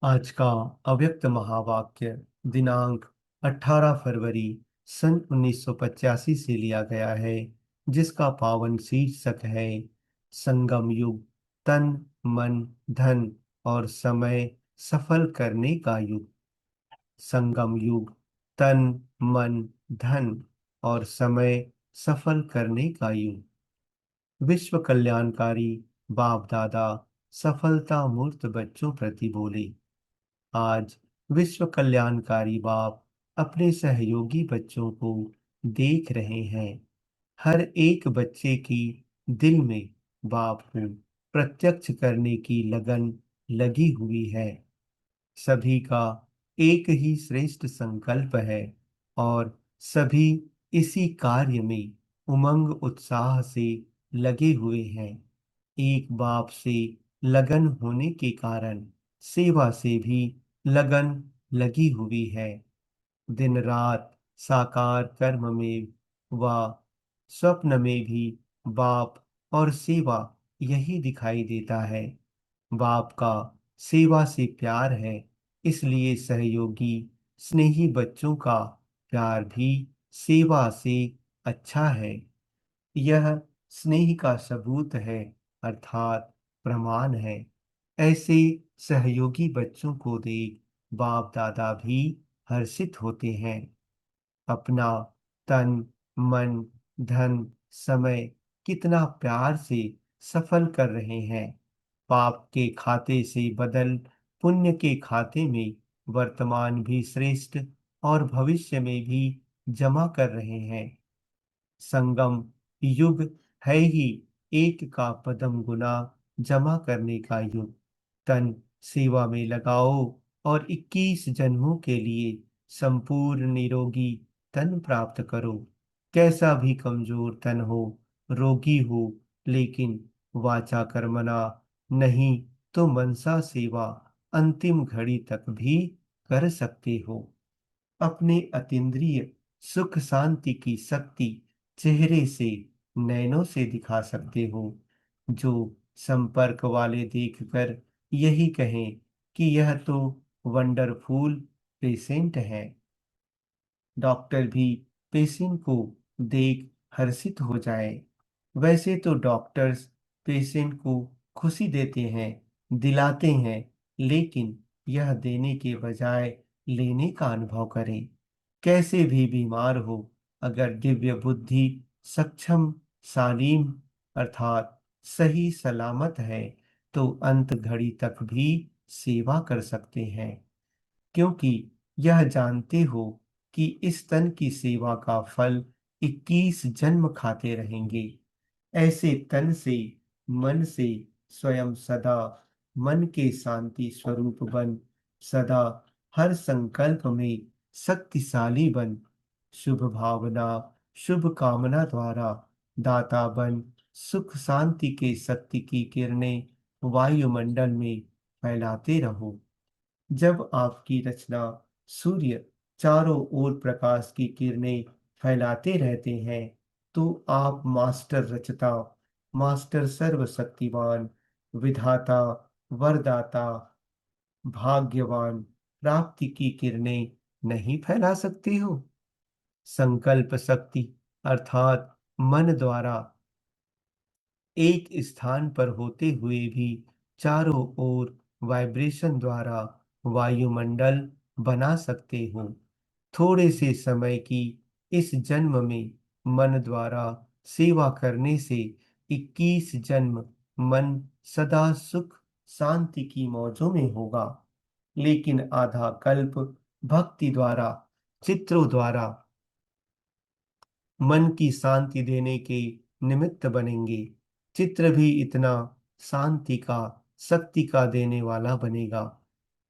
आज का अव्यक्त महावाक्य दिनांक 18 फरवरी सन 1985 से लिया गया है, जिसका पावन शीर्षक है संगम युग। तन, मन, धन और समय सफल करने का युग। संगम युग। तन, मन, धन और समय सफल करने का युग। विश्व कल्याणकारी बाप दादा सफलता मूर्त बच्चों प्रति बोले। आज विश्व कल्याणकारी बाप अपने सहयोगी बच्चों को देख रहे हैं। हर एक बच्चे की दिल में बाप को प्रत्यक्ष करने की लगन लगी हुई है। सभी का एक ही श्रेष्ठ संकल्प है और सभी इसी कार्य में उमंग उत्साह से लगे हुए हैं। एक बाप से लगन होने के कारण सेवा से भी लगन लगी हुई है। दिन रात साकार कर्म में व स्वप्न में भी बाप और सेवा यही दिखाई देता है। बाप का सेवा से प्यार है, इसलिए सहयोगी स्नेही बच्चों का प्यार भी सेवा से अच्छा है। यह स्नेह का सबूत है, अर्थात प्रमाण है। ऐसे सहयोगी बच्चों को देख बाप दादा भी हर्षित होते हैं। अपना तन, मन, धन, समय कितना प्यार से सफल कर रहे हैं। पाप के खाते से बदल पुण्य के खाते में वर्तमान भी श्रेष्ठ और भविष्य में भी जमा कर रहे हैं। संगम युग है ही एक का पदम गुना जमा करने का युग। तन सेवा में लगाओ और 21 जन्मों के लिए संपूर्ण निरोगी तन प्राप्त करो। कैसा भी कमजोर तन हो, रोगी हो, लेकिन वाचा कर्मणा नहीं तो मनसा सेवा अंतिम घड़ी तक भी कर सकते हो। अपने अतीन्द्रिय सुख शांति की शक्ति चेहरे से, नैनों से दिखा सकते हो। जो संपर्क वाले देखकर यही कहें कि यह तो वंडरफुल पेशेंट है। डॉक्टर भी पेशेंट को देख हर्षित हो जाए। वैसे तो डॉक्टर्स पेशेंट को खुशी देते हैं, दिलाते हैं, लेकिन यह देने के बजाय लेने का अनुभव करें। कैसे भी बीमार हो, अगर दिव्य बुद्धि सक्षम, सालीम अर्थात सही सलामत है, तो अंत घड़ी तक भी सेवा कर सकते हैं। क्योंकि यह जानते हो कि इस तन की सेवा का फल 21 जन्म खाते रहेंगे। ऐसे तन से, मन से स्वयं सदा मन के शांति स्वरूप बन, सदा हर संकल्प में शक्तिशाली बन, शुभ भावना, शुभ कामना द्वारा दाता बन, सुख शांति के शक्ति की किरणें वायुमंडल में फैलाते रहो। जब आपकी रचना सूर्य चारों ओर प्रकाश की किरणें फैलाते रहते हैं, तो आप मास्टर रचता, मास्टर सर्वशक्तिमान, विधाता, वरदाता, भाग्यवान, प्राप्ति की किरणें नहीं फैला सकते हो। संकल्प शक्ति अर्थात मन द्वारा एक स्थान पर होते हुए भी चारों ओर वाइब्रेशन द्वारा वायुमंडल बना सकते हो। थोड़े से समय की इस जन्म में मन द्वारा सेवा करने से 21 जन्म मन सदा सुख शांति की मौजों में होगा। लेकिन आधा कल्प भक्ति द्वारा, चित्रों द्वारा मन की शांति देने के निमित्त बनेंगे। चित्र भी इतना शांति का, शक्ति का देने वाला बनेगा।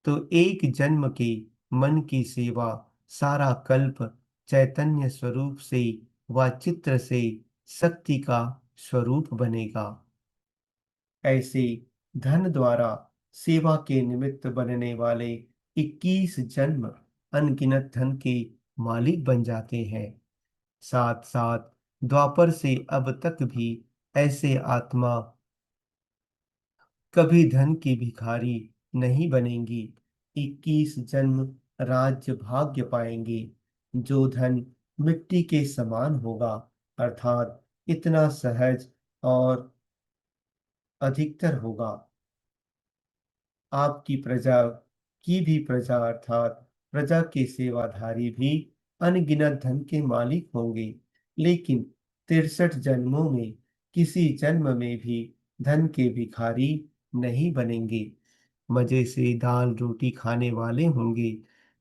तो एक जन्म के मन की सेवा सारा कल्प चैतन्य स्वरूप से व चित्र से शक्ति का स्वरूप बनेगा। ऐसे धन द्वारा सेवा के निमित्त बनने वाले 21 जन्म अनगिनत धन के मालिक बन जाते हैं। साथ साथ द्वापर से अब तक भी ऐसे आत्मा कभी धन की भिखारी नहीं बनेंगी। 21 जन्म राज्य भाग्य पाएंगे। जो धन मिट्टी के समान होगा, अर्थात इतना सहज और अधिकतर होगा। आपकी प्रजा की भी प्रजा अर्थात प्रजा के सेवाधारी भी अनगिनत धन के मालिक होंगे। लेकिन 63 जन्मों में किसी जन्म में भी धन के भिखारी नहीं बनेंगे। मजे से दाल रोटी खाने वाले होंगे,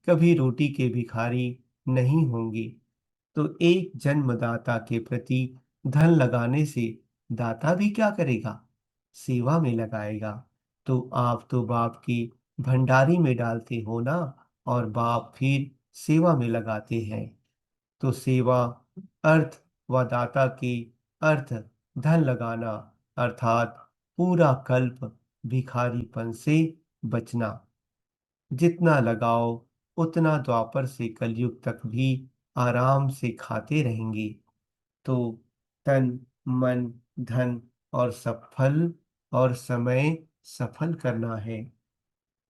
कभी रोटी के भिखारी नहीं होंगे। तो एक जन्मदाता के प्रति धन लगाने से दाता भी क्या करेगा? सेवा में लगाएगा। तो आप तो बाप की भंडारी में डालते हो ना, और बाप फिर सेवा में लगाते हैं। तो सेवा अर्थ व दाता की अर्थ धन लगाना, अर्थात पूरा कल्प भिखारीपन से बचना। जितना लगाओ उतना द्वापर से कलयुग तक भी आराम से खाते रहेंगे। तो तन, मन, धन और सफल और समय सफल करना है।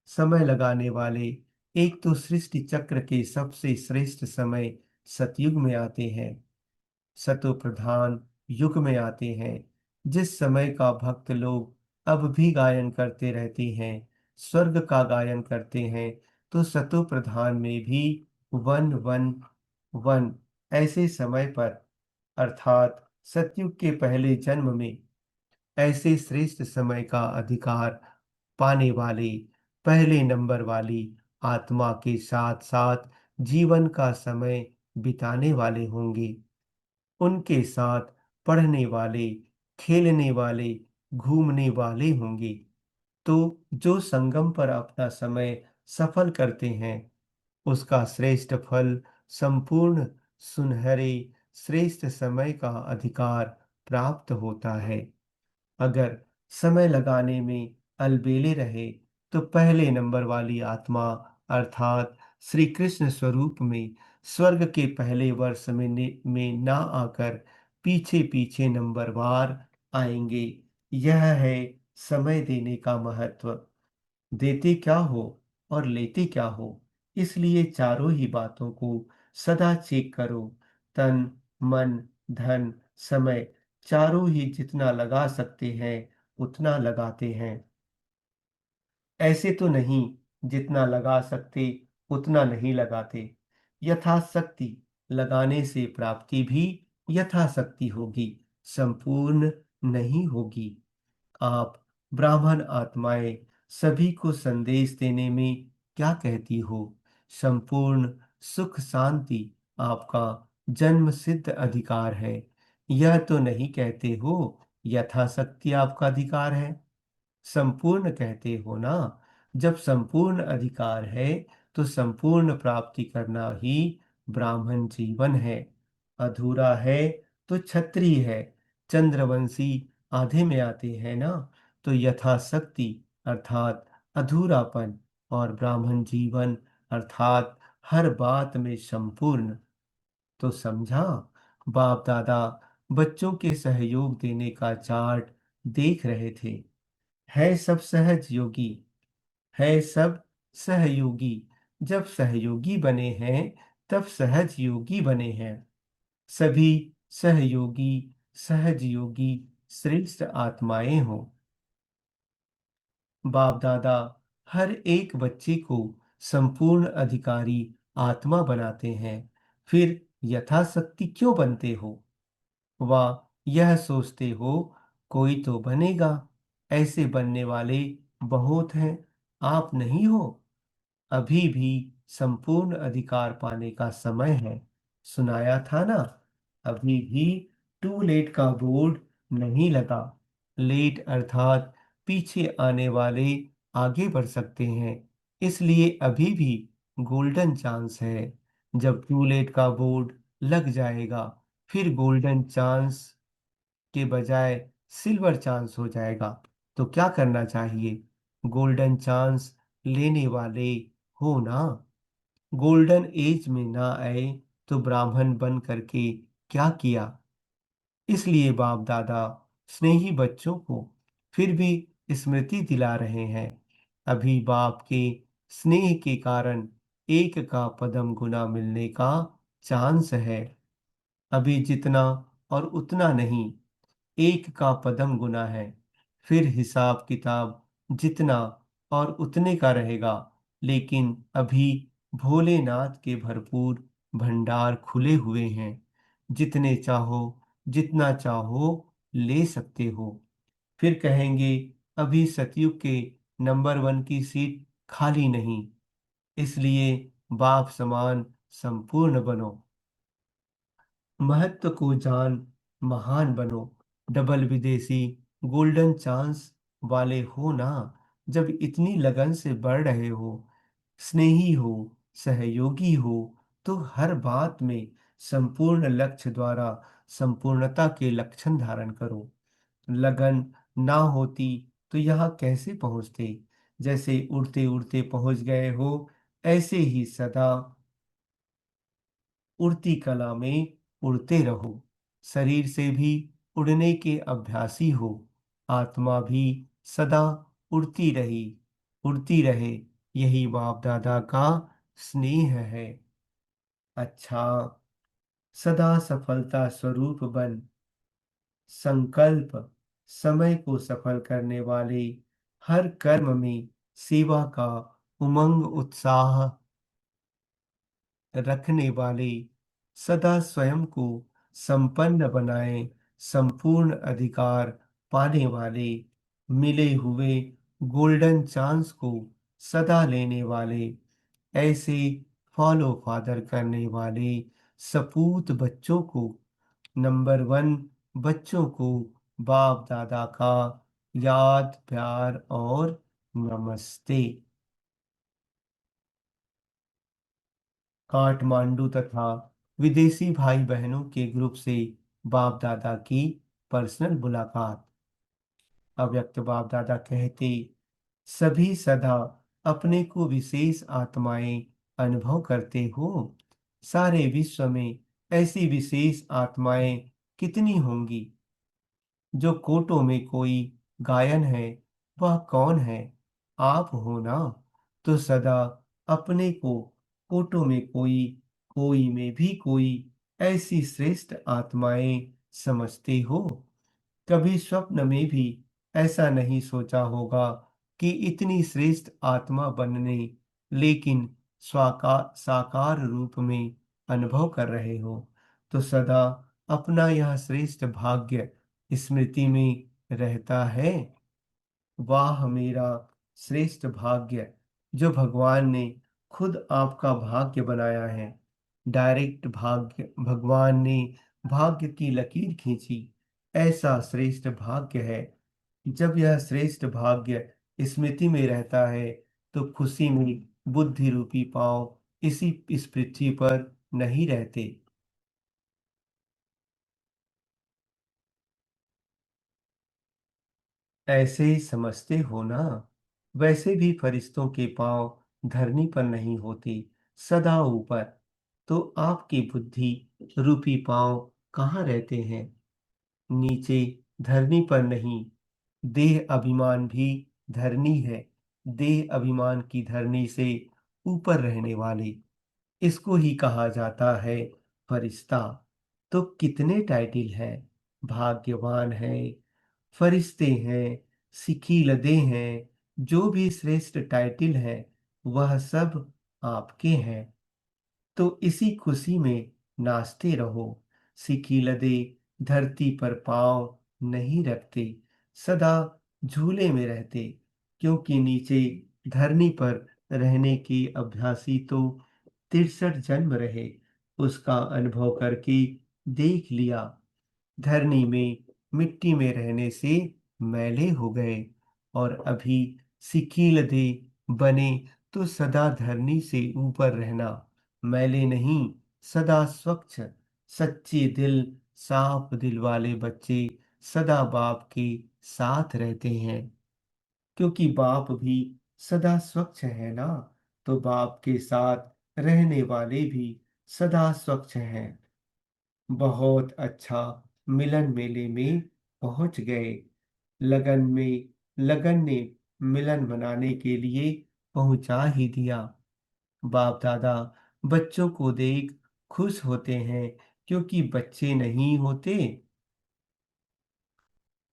समय लगाने वाले एक तो सृष्टि चक्र के सबसे श्रेष्ठ समय सतयुग में आते हैं, सतो प्रधान युग में आते हैं। जिस समय का भक्त लोग अब भी गायन करते रहते हैं, स्वर्ग का गायन करते हैं, तो सतो प्रधान में भी वन वन वन ऐसे समय पर, अर्थात सतयुग के पहले जन्म में ऐसे श्रेष्ठ समय का अधिकार पाने वाले पहले नंबर वाली आत्मा के साथ साथ जीवन का समय बिताने वाले होंगे। उनके साथ पढ़ने वाले, खेलने वाले, घूमने वाले होंगे। तो जो संगम पर अपना समय सफल करते हैं, उसका श्रेष्ठ फल संपूर्ण सुनहरे श्रेष्ठ समय का अधिकार प्राप्त होता है। अगर समय लगाने में अलबेले रहे, तो पहले नंबर वाली आत्मा अर्थात श्री कृष्ण स्वरूप में स्वर्ग के पहले वर्ष में ना आकर पीछे पीछे नंबरवार आएंगे। यह है समय देने का महत्व। देते क्या हो और लेते क्या हो, इसलिए चारों ही बातों को सदा चेक करो। तन, मन, धन, समय, चारों ही जितना लगा सकते हैं उतना लगाते हैं। ऐसे तो नहीं जितना लगा सकते उतना नहीं लगाते। यथाशक्ति लगाने से प्राप्ति भी यथाशक्ति होगी, संपूर्ण नहीं होगी। आप ब्राह्मण आत्माएं सभी को संदेश देने में क्या कहती हो? संपूर्ण सुख शांति आपका जन्म सिद्ध अधिकार है। यह तो नहीं कहते हो यथाशक्ति आपका अधिकार है। संपूर्ण कहते हो ना। जब संपूर्ण अधिकार है तो संपूर्ण प्राप्ति करना ही ब्राह्मण जीवन है। अधूरा है तो क्षत्रिय है। चंद्रवंशी आधे में आते हैं ना। तो यथाशक्ति अर्थात अधूरापन, और ब्राह्मण जीवन अर्थात हर बात में संपूर्ण। तो समझा? बाप दादा बच्चों के सहयोग देने का चार्ट देख रहे थे। है सब सहज योगी, है सब सहयोगी। जब सहयोगी बने हैं तब सहज योगी बने हैं। सभी सहयोगी सहज योगी श्रेष्ठ आत्माएं हो। बाप दादा हर एक बच्चे को संपूर्ण अधिकारी आत्मा बनाते हैं। फिर यथाशक्ति क्यों बनते हो? वाह, यह सोचते हो कोई तो बनेगा। ऐसे बनने वाले बहुत हैं, आप नहीं हो। अभी भी संपूर्ण अधिकार पाने का समय है। सुनाया था ना, अभी भी टू लेट का बोर्ड नहीं लगा। लेट अर्थात पीछे आने वाले आगे बढ़ सकते हैं, इसलिए अभी भी गोल्डन चांस है। जब टू लेट का बोर्ड लग जाएगा, फिर गोल्डन चांस के बजाय सिल्वर चांस हो जाएगा। तो क्या करना चाहिए? गोल्डन चांस लेने वाले हो ना। गोल्डन एज में ना आए तो ब्राह्मण बन करके क्या किया? इसलिए बाप दादा स्नेही बच्चों को फिर भी स्मृति दिला रहे हैं। अभी बाप के स्नेह के कारण एक का पदम गुना मिलने का चांस है। अभी जितना और उतना नहीं, एक का पदम गुना है। फिर हिसाब किताब जितना और उतने का रहेगा। लेकिन अभी भोलेनाथ के भरपूर भंडार खुले हुए हैं। जितने चाहो, जितना चाहो ले सकते हो। फिर कहेंगे अभी सतयुग के नंबर 1 की सीट खाली नहीं, इसलिए बाप समान संपूर्ण बनो। महत्व को जान महान बनो। डबल विदेशी गोल्डन चांस वाले हो ना। जब इतनी लगन से बढ़ रहे हो, स्नेही हो, सहयोगी हो, तो हर बात में संपूर्ण लक्ष्य द्वारा संपूर्णता के लक्षण धारण करो। लगन ना होती तो यहाँ कैसे पहुंचते। जैसे उड़ते उड़ते पहुंच गए हो, ऐसे ही सदा उड़ती कला में उड़ते रहो। शरीर से भी उड़ने के अभ्यासी हो। आत्मा भी सदा उड़ती रहे। यही बाप दादा का स्नेह है। अच्छा, सदा सफलता स्वरूप बन। संकल्प समय को सफल करने वाले, हर कर्म में सेवा का उमंग उत्साह रखने वाले, सदा स्वयं को संपन्न बनाए, संपूर्ण अधिकार पाने वाले, मिले हुए गोल्डन चांस को सदा लेने वाले, ऐसे फॉलो फादर करने वाले सपूत बच्चों को, नंबर 1 बच्चों को बाप दादा का याद प्यार और नमस्ते। काठमांडू तथा विदेशी भाई बहनों के ग्रुप से बाप दादा की पर्सनल मुलाकात। अव्यक्त बाप दादा कहते, सभी सदा अपने को विशेष आत्माएं अनुभव करते हो। सारे विश्व में ऐसी विशेष आत्माएं कितनी होंगी। जो कोटों में कोई गायन है, वह कौन है? आप हो ना। तो सदा अपने को कोटों में कोई, कोई में भी कोई ऐसी श्रेष्ठ आत्माएं समझते हो। कभी स्वप्न में भी ऐसा नहीं सोचा होगा कि इतनी श्रेष्ठ आत्मा बनने, लेकिन साकार रूप में अनुभव कर रहे हो। तो सदा अपना यह श्रेष्ठ भाग्य स्मृति में रहता है। वाह मेरा श्रेष्ठ भाग्य, जो भगवान ने खुद आपका भाग्य बनाया है। डायरेक्ट भाग्य भगवान ने भाग्य की लकीर खींची। ऐसा श्रेष्ठ भाग्य है। जब यह श्रेष्ठ भाग्य स्मृति में रहता है, तो खुशी में बुद्धि रूपी पांव इस पृथ्वी पर नहीं रहते। ऐसे ही समझते हो ना। वैसे भी फरिश्तों के पांव धरनी पर नहीं होते, सदा ऊपर। तो आपकी बुद्धि रूपी पांव कहाँ रहते हैं? नीचे, धरनी पर नहीं। देह अभिमान भी धरनी है। देह अभिमान की धरनी से ऊपर रहने वाले, इसको ही कहा जाता है फरिश्ता। तो कितने टाइटल हैं? भाग्यवान है, फरिश्ते हैं, सिखीलदे हैं, जो भी श्रेष्ठ टाइटल है, वह सब आपके हैं। तो इसी खुशी में नाचते रहो। सिखीलदे धरती पर पाँव नहीं रखते, सदा झूले में रहते। क्योंकि नीचे धरनी पर रहने के अभ्यासी तो 63 जन्म रहे, उसका अनुभव करके देख लिया। धरनी में मिट्टी में रहने से मैले हो गए, और अभी सिकीलदे बने तो सदा धरनी से ऊपर रहना। मैले नहीं, सदा स्वच्छ, सच्चे दिल, साफ दिल वाले बच्चे सदा बाप के साथ रहते हैं। क्योंकि बाप भी सदा स्वच्छ है ना, तो बाप के साथ रहने वाले भी सदा स्वच्छ हैं। बहुत अच्छा, मिलन मेले में पहुंच गए। लगन ने मिलन मनाने के लिए पहुंचा ही दिया। बाप दादा बच्चों को देख खुश होते हैं, क्योंकि बच्चे नहीं होते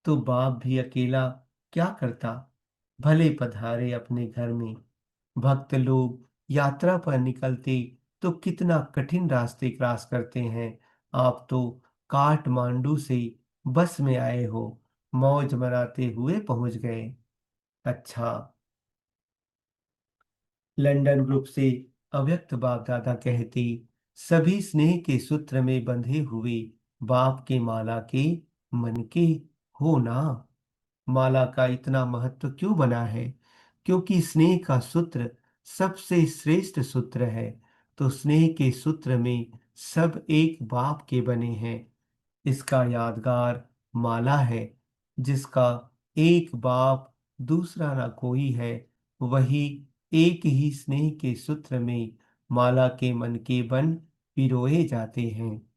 तो बाप भी अकेला क्या करता। भले पधारे अपने घर में। भक्त लोग यात्रा पर निकलते तो कितना कठिन रास्ते क्रॉस करते हैं। आप तो काठमांडू से बस में आए हो, मौज मनाते हुए पहुंच गए। अच्छा। लंदन ग्रुप से अव्यक्त बाप दादा कहते, सभी स्नेह के सूत्र में बंधे हुए बाप के माला के मन के हो ना। माला का इतना महत्व क्यों बना है? क्योंकि स्नेह का सूत्र सबसे श्रेष्ठ सूत्र है। तो स्नेह के सूत्र में सब एक बाप के बने हैं। इसका यादगार माला है। जिसका एक बाप दूसरा ना कोई है, वही एक ही स्नेह के सूत्र में माला के मन के बन पिरोए जाते हैं।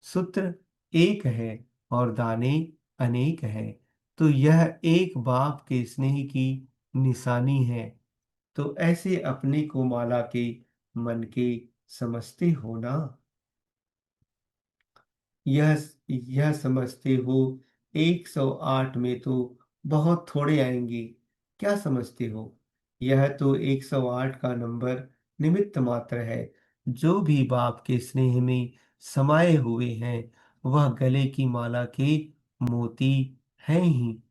सूत्र एक है और दाने अनेक हैं। तो यह एक बाप के स्नेह की निशानी है। तो ऐसे अपने को माला के मन के समझते हो ना। यह यह समझते हो 108 में तो बहुत थोड़े आएंगे। क्या समझते हो? यह तो 108 का नंबर निमित्त मात्र है। जो भी बाप के स्नेह में समाये हुए हैं, वह गले की माला के मोती हैं ही।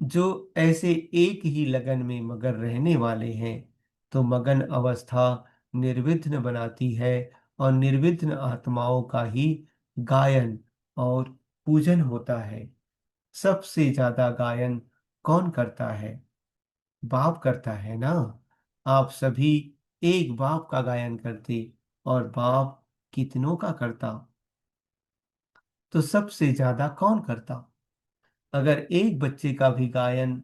जो ऐसे एक ही लगन में मगन रहने वाले हैं, तो मगन अवस्था निर्विघ्न बनाती है। और निर्विघ्न आत्माओं का ही गायन और पूजन होता है। सबसे ज्यादा गायन कौन करता है? बाप करता है ना। आप सभी एक बाप का गायन करते, और बाप कितनों का करता? तो सबसे ज्यादा कौन करता? अगर एक बच्चे का भी गायन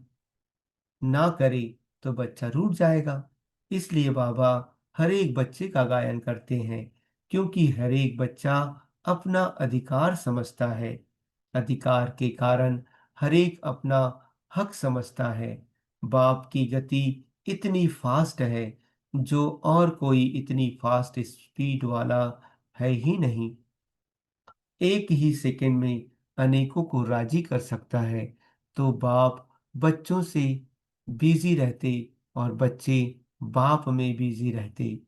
ना करे तो बच्चा रूठ जाएगा। इसलिए बाबा हर एक बच्चे का गायन करते हैं, क्योंकि हर एक बच्चा अपना अधिकार समझता है। अधिकार के कारण हर एक अपना हक समझता है। बाप की गति इतनी फास्ट है, जो और कोई इतनी फास्ट स्पीड वाला है ही नहीं। एक ही सेकंड में अनेकों को राजी कर सकता है। तो बाप बच्चों से बिजी रहते, और बच्चे बाप में बिजी रहते।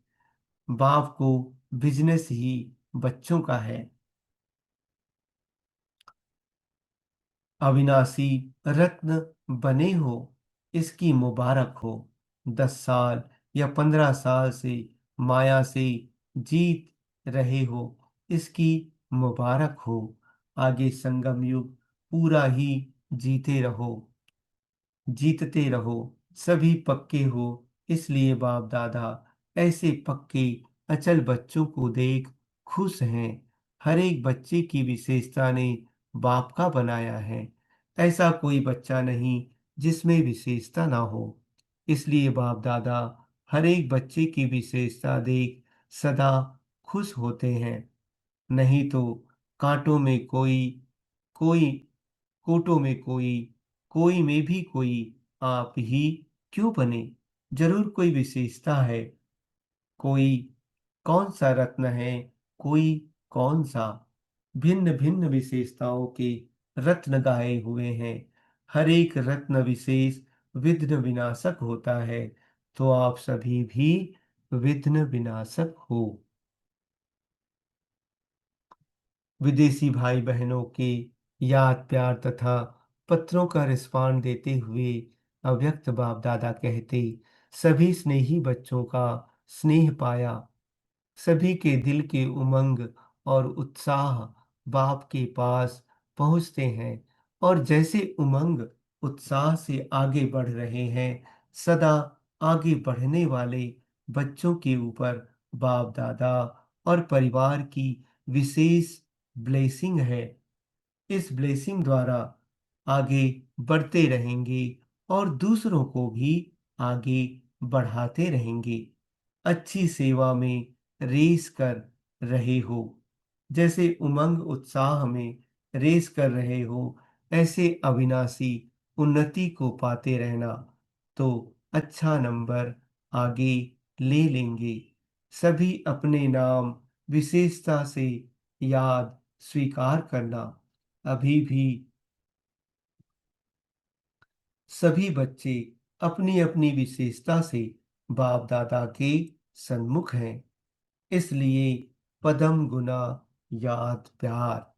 बाप को बिजनेस ही बच्चों का है। अविनाशी रत्न बने हो, इसकी मुबारक हो। 10 साल या 15 साल से माया से जीत रहे हो, इसकी मुबारक हो। आगे संगम युग पूरा ही जीते रहो, जीतते रहो। सभी पक्के हो, इसलिए बाप दादा ऐसे पक्के अचल बच्चों को देख खुश हैं। हर एक बच्चे की विशेषता ने बाप का बनाया है। ऐसा कोई बच्चा नहीं जिसमें विशेषता ना हो। इसलिए बाप दादा हर एक बच्चे की विशेषता देख सदा खुश होते हैं। नहीं तो कांटों में कोई, कोई कोटों में कोई, कोई में भी कोई, आप ही क्यों बने? जरूर कोई विशेषता है। कोई कौन सा रत्न है, कोई कौन सा। भिन्न भिन्न विशेषताओं के रत्न गाए हुए हैं। हर एक रत्न विशेष विघ्न विनाशक होता है। तो आप सभी भी विघ्न विनाशक हो। विदेशी भाई बहनों के याद प्यार तथा पत्रों का रिस्पांस देते हुए अव्यक्त बाप दादा कहते, सभी स्नेही बच्चों का स्नेह पाया। सभी के दिल के उमंग और उत्साह बाप के पास पहुंचते हैं। और जैसे उमंग उत्साह से आगे बढ़ रहे हैं, सदा आगे बढ़ने वाले बच्चों के ऊपर बाप दादा और परिवार की विशेष ब्लेसिंग है। इस ब्लेसिंग द्वारा आगे बढ़ते रहेंगे, और दूसरों को भी आगे बढ़ाते रहेंगे। अच्छी सेवा में रेस कर रहे हो। जैसे उमंग उत्साह में रेस कर रहे हो, ऐसे अविनाशी उन्नति को पाते रहना। तो अच्छा नंबर आगे ले लेंगे। सभी अपने नाम विशेषता से याद स्वीकार करना। अभी भी सभी बच्चे अपनी अपनी विशेषता से बाप दादा के सन्मुख हैं। इसलिए पदम गुना याद प्यार।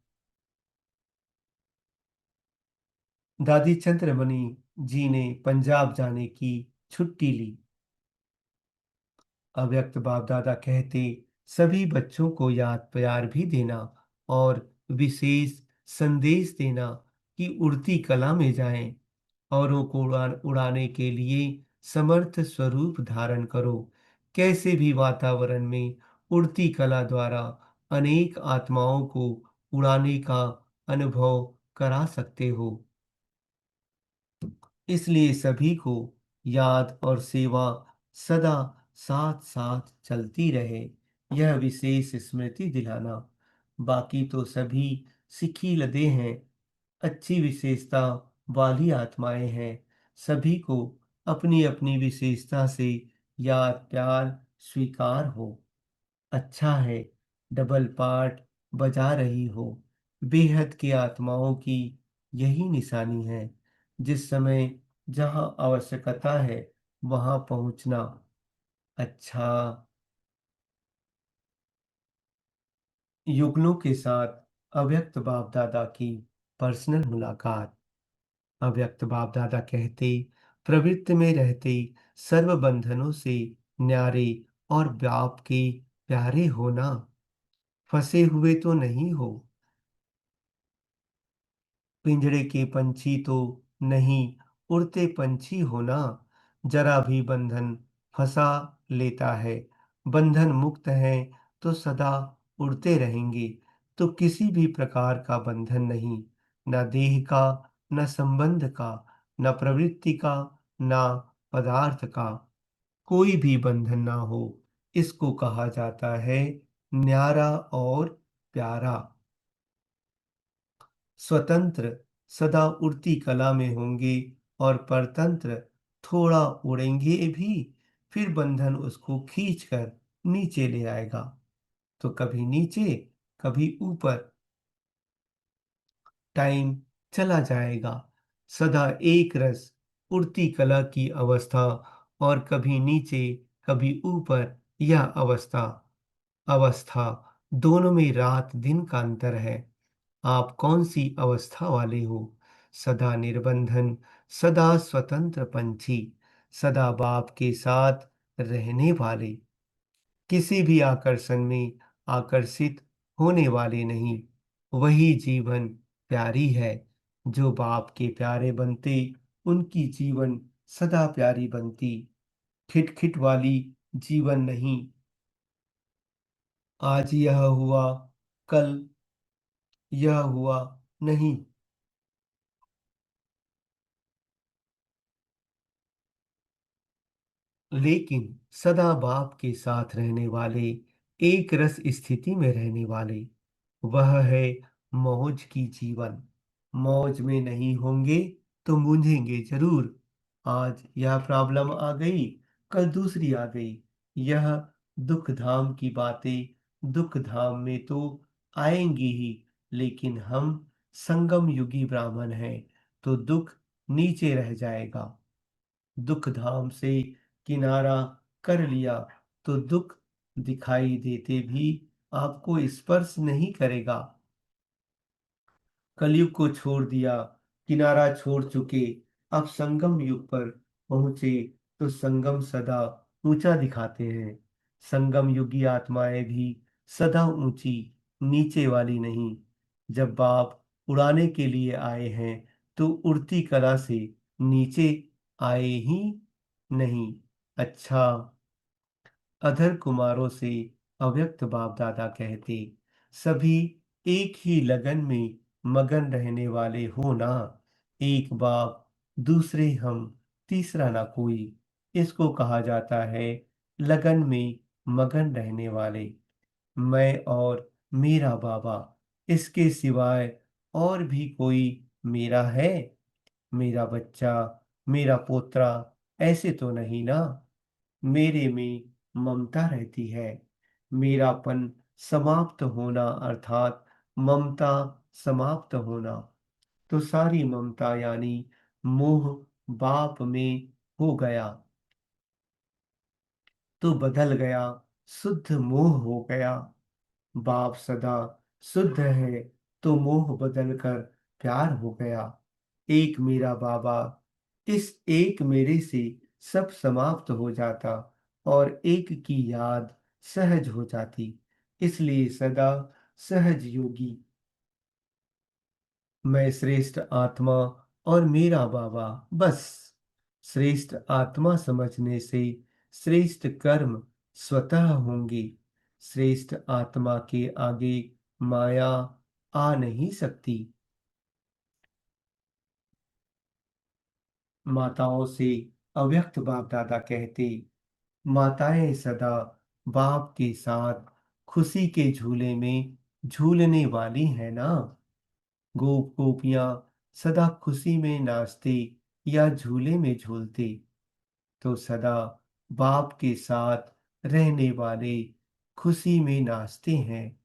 दादी चंद्रमणि जी ने पंजाब जाने की छुट्टी ली। अव्यक्त बाप दादा कहते, सभी बच्चों को याद प्यार भी देना और विशेष संदेश देना कि उड़ती कला में जाएं। औरों को उड़ाने के लिए समर्थ स्वरूप धारण करो। कैसे भी वातावरण में उड़ती कला द्वारा अनेक आत्माओं को उड़ाने का अनुभव करा सकते हो। इसलिए सभी को याद और सेवा सदा साथ साथ चलती रहे, यह विशेष स्मृति दिलाना। बाकी तो सभी सिक्खी लदे हैं, अच्छी विशेषता वाली आत्माएं हैं। सभी को अपनी अपनी विशेषता से याद प्यार स्वीकार हो। अच्छा है, डबल पार्ट बजा रही हो। बेहद की आत्माओं की यही निशानी है। जिस समय जहां आवश्यकता है वहां पहुंचना। अच्छा, युगलों के साथ अव्यक्त बाप दादा की पर्सनल मुलाकात। अव्यक्त बाप दादा कहते, प्रवृत्ति में रहते सर्व बंधनों से न्यारे और बाप के प्यारे होना। फंसे हुए तो नहीं हो। पिंजड़े के पंछी तो नहीं, उड़ते पंछी होना। जरा भी बंधन फंसा लेता है। बंधन मुक्त है तो सदा उड़ते रहेंगे। तो किसी भी प्रकार का बंधन नहीं, न देह का, न संबंध का, न प्रवृत्ति का, न पदार्थ का। कोई भी बंधन ना हो, इसको कहा जाता है न्यारा और प्यारा। स्वतंत्र सदा उड़ती कला में होंगे और परतंत्र थोड़ा उड़ेंगे भी, फिर बंधन उसको खींचकर नीचे ले आएगा। तो कभी नीचे कभी ऊपर टाइम चला जाएगा। सदा एक रस उड़ती कला की अवस्था और कभी नीचे कभी ऊपर, यह अवस्था अवस्था दोनों में रात दिन का अंतर है। आप कौन सी अवस्था वाले हो? सदा निर्बंधन, सदा स्वतंत्र पंछी, सदा बाप के साथ रहने वाले, किसी भी आकर्षण में आकर्षित होने वाले नहीं। वही जीवन प्यारी है। जो बाप के प्यारे बनते, उनकी जीवन सदा प्यारी बनती। खिटखिट वाली जीवन नहीं। आज यह हुआ, कल यह हुआ नहीं। लेकिन सदा बाप के साथ रहने वाले, एक रस स्थिति में रहने वाले, वह है मौज की जीवन। मौज में नहीं होंगे तो मूंझेंगे जरूर। आज यह प्रॉब्लम आ गई, कल दूसरी आ गई। यह दुख धाम की बातें दुख धाम में तो आएंगी ही। लेकिन हम संगम युगी ब्राह्मण हैं, तो दुख नीचे रह जाएगा। दुख धाम से किनारा कर लिया तो दुख दिखाई देते भी आपको स्पर्श नहीं करेगा। कलयुग को छोड़ दिया, किनारा छोड़ चुके, अब संगम युग पर पहुंचे, तो संगम सदा ऊंचा दिखाते हैं। संगम युगी आत्माएं भी सदा ऊंची, नीचे वाली नहीं। जब बाप उड़ाने के लिए आए हैं तो उड़ती कला से नीचे आए ही नहीं। अच्छा, अधर कुमारों से अव्यक्त बाप दादा कहते, सभी एक ही लगन में मगन रहने वाले हो ना। एक बाप दूसरे हम, तीसरा ना कोई। इसको कहा जाता है लगन में मगन रहने वाले। मैं और मेरा बाबा, इसके सिवाय और भी कोई मेरा है? मेरा बच्चा, मेरा पोतरा, ऐसे तो नहीं ना। मेरे में ममता रहती है। मेरापन समाप्त होना अर्थात ममता समाप्त होना। तो सारी ममता यानी मोह बाप में हो गया तो बदल गया, शुद्ध मोह हो गया। बाप सदा शुद्ध है तो मोह बदलकर प्यार हो गया। एक मेरा बाबा, इस एक मेरे से सब समाप्त हो जाता और एक की याद सहज हो जाती। इसलिए सदा सहज योगी, मैं श्रेष्ठ आत्मा और मेरा बाबा, बस। श्रेष्ठ आत्मा समझने से श्रेष्ठ कर्म स्वतः होंगे। श्रेष्ठ आत्मा के आगे माया आ नहीं सकती। माताओं से अव्यक्त बाप दादा कहते, माताएं सदा बाप के साथ खुशी के झूले में झूलने वाली है ना। गोप गोपियां सदा खुशी में नाचते या झूले में झूलते, तो सदा बाप के साथ रहने वाले खुशी में नाचते हैं।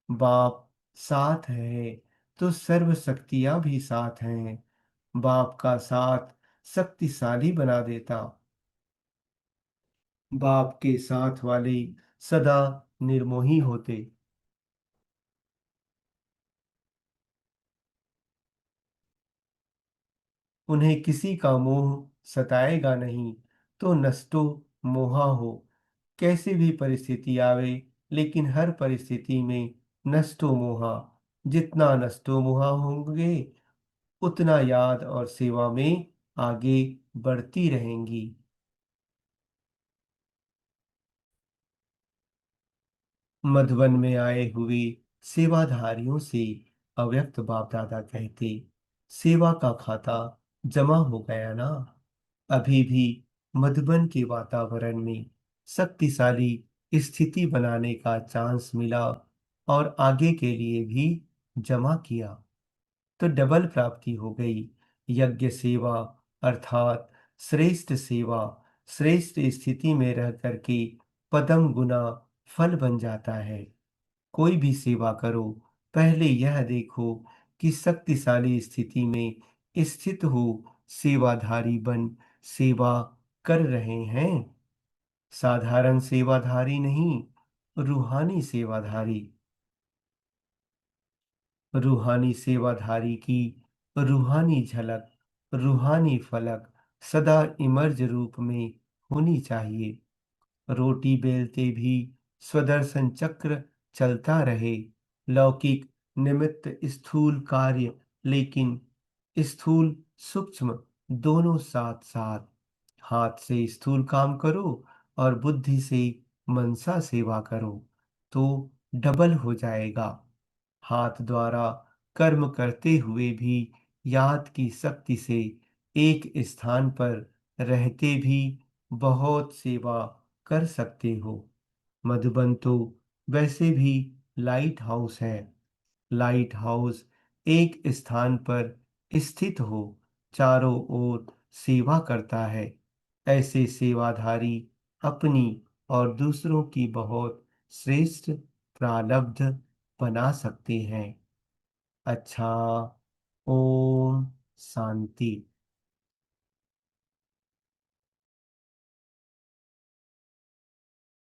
बाप साथ है तो सर्व शक्तियां भी साथ हैं। बाप का साथ शक्तिशाली बना देता। बाप के साथ वाले सदा निर्मोही होते। उन्हें किसी का मोह सताएगा नहीं, तो नष्टो मोहा हो। कैसी भी परिस्थिति आवे, लेकिन हर परिस्थिति में नष्टो मोहा। जितना नष्टो मोहा होंगे, उतना याद और सेवा में आगे बढ़ती रहेंगी। मधुबन में आए हुए सेवाधारियों से अव्यक्त बाप दादा कहते, सेवा का खाता जमा हो गया ना। अभी भी मधुबन के वातावरण में शक्तिशाली स्थिति बनाने का चांस मिला और आगे के लिए भी जमा किया, तो डबल प्राप्ति हो गई। यज्ञ सेवा अर्थात श्रेष्ठ सेवा श्रेष्ठ स्थिति में रह करके पदम गुना फल बन जाता है। कोई भी सेवा करो, पहले यह देखो कि शक्तिशाली स्थिति में स्थित हो सेवाधारी बन सेवा कर रहे हैं। साधारण सेवाधारी नहीं, रूहानी सेवाधारी। रूहानी सेवाधारी की रूहानी झलक, रूहानी फलक सदा इमर्ज रूप में होनी चाहिए। रोटी बेलते भी स्वदर्शन चक्र चलता रहे। लौकिक निमित्त स्थूल कार्य, लेकिन स्थूल सूक्ष्म दोनों साथ साथ। हाथ से स्थूल काम करो और बुद्धि से मनसा सेवा करो, तो डबल हो जाएगा। हाथ द्वारा कर्म करते हुए भी याद की शक्ति से एक स्थान पर रहते भी बहुत सेवा कर सकते हो। मधुबन तो वैसे भी लाइट हाउस है। लाइट हाउस एक स्थान पर स्थित हो चारों ओर सेवा करता है। ऐसे सेवाधारी अपनी और दूसरों की बहुत श्रेष्ठ प्रारब्ध बना सकते हैं। अच्छा, ओम शांति।